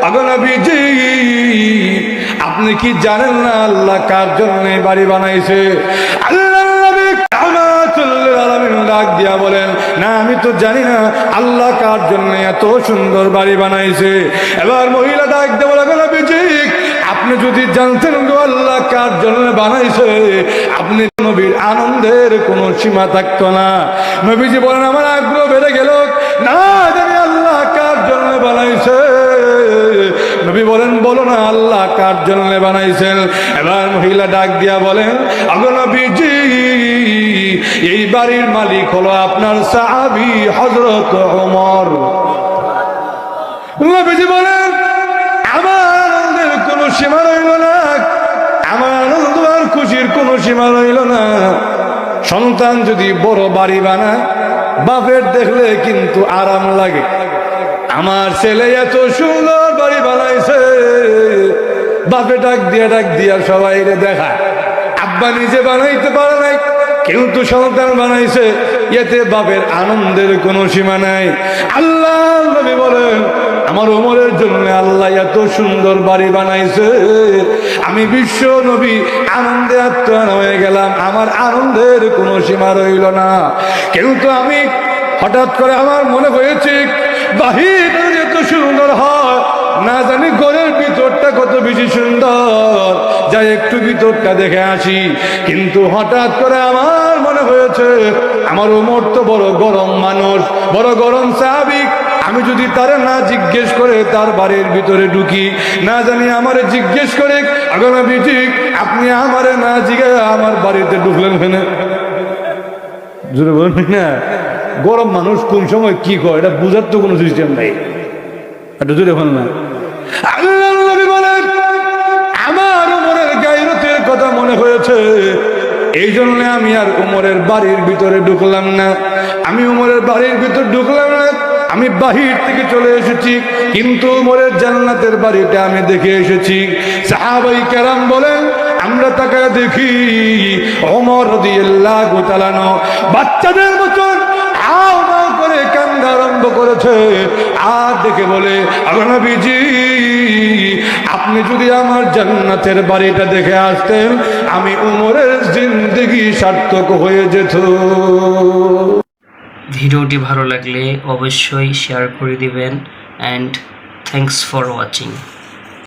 ওগো নবীজি আপনি কি জানেন না আল্লাহ কার জন্য বাড়ি বানাইছে? আল্লাহর নবী কামাতুল আলামিন ডাক দিয়া বলেন, না আমি তো জানি না আল্লাহ কার জন্য এত সুন্দর বাড়ি বানাইছে। এবার মহিলা ডাক দিয়ে বলে, নবীজি আপনি যদি জানতেন গো আল্লাহ কার জন্য বানাইছে, আপনি নবীর আনন্দের কোনো সীমা থাকতো না। নবীজি বলেন, আমার আগ্রহ বেড়ে গেল, না জানি আল্লাহ কার জন্য বানাইছে। নবী বলেন, বলো না আল্লাহ কার জন্য বানাইছেন? এবার মহিলা ডাক দিয়া বলেন, ওগো নবীজি এই বাড়ির মালিক হলো আপনার সাহাবী হযরত ওমর। নবীজি বলেন, আমার আনন্দের কোনো সীমা রইল না, আমার আনন্দ আর খুশির কোনো সীমা রইল না। সন্তান যদি বড় বাড়ি বানায়, বাপের দেখলে কিন্তু আরাম লাগে। আমার ছেলে এত সুন্দর বাড়ি বানাইছে, বাপে ডাক দিয়া সবাই দেখায়। আব্বা নিজে বানাইতে পারে নাই, কিন্তু সন্তান বানাইছে, এতে বাপের আনন্দের কোনো সীমা নাই। আল্লাহ নবী বলেন, আমার ওমরের জন্য আল্লাহ এত সুন্দর বাড়ি বানাইছে, আমি বিশ্ব নবী আনন্দে আত্মহান হয়ে গেলাম, আমার আনন্দের কোনো সীমা রইল না। কিন্তু আমি হঠাৎ করে আমার মনে হয়েছে, বাহির এত সুন্দর হয়, না জানি ঘরের ভিতরটা কত বেশি সুন্দর, যাই একটু ভিতরটা দেখে আসি। কিন্তু হঠাৎ করে আমার মনে হয়েছে, আমার ওমর তো বড় গরম মানুষ, বড় গরম সাহাবী, আমি যদি তারে না জিজ্ঞেস করে তার বাড়ির ভিতরে ঢুকি, না জানি আমারে জিজ্ঞেস করে, আগে নবীজি আপনি আমারে না জিজ্ঞেস আমার বাড়িতে ঢুকলেন কেন? জোরে বলবেন না, গরম মানুষ কোন সময় কি করে এটা বুঝার তো কোনো সিস্টেম নাই। এটা জোরে বল না। আল্লাহর নবী বলেন, আমার ওমরের গায়রতের কথা মনে হয়েছে, এই জন্য আমি আর ওমরের বাড়ির ভিতরে ঢুকলাম না। আমি ওমরের বাড়ির ভিতর ঢুকলাম না, আমি বাহির থেকে চলে এসেছি, কিন্তু ওমরের জান্নাতের বাড়িটা আমি দেখে এসেছি। সাহাবাই কেরাম বলেন, আমরা তাকায় দেখি ওমর রাদিয়াল্লাহু তাআলা বাচ্চাদের মতন আও আও করে কান্না আরম্ভ করেছে। আর দেখে বলে, ওগো নবীজি আপনি যদি আমার জান্নাতের বাড়িটা দেখে আসতেন, আমি ওমরের জিন্দেগি সার্থক হয়ে যেত। ভিডিওটি ভালো লাগলে অবশ্যই শেয়ার করে দিবেন, অ্যান্ড থ্যাঙ্কস ফর ওয়াচিং।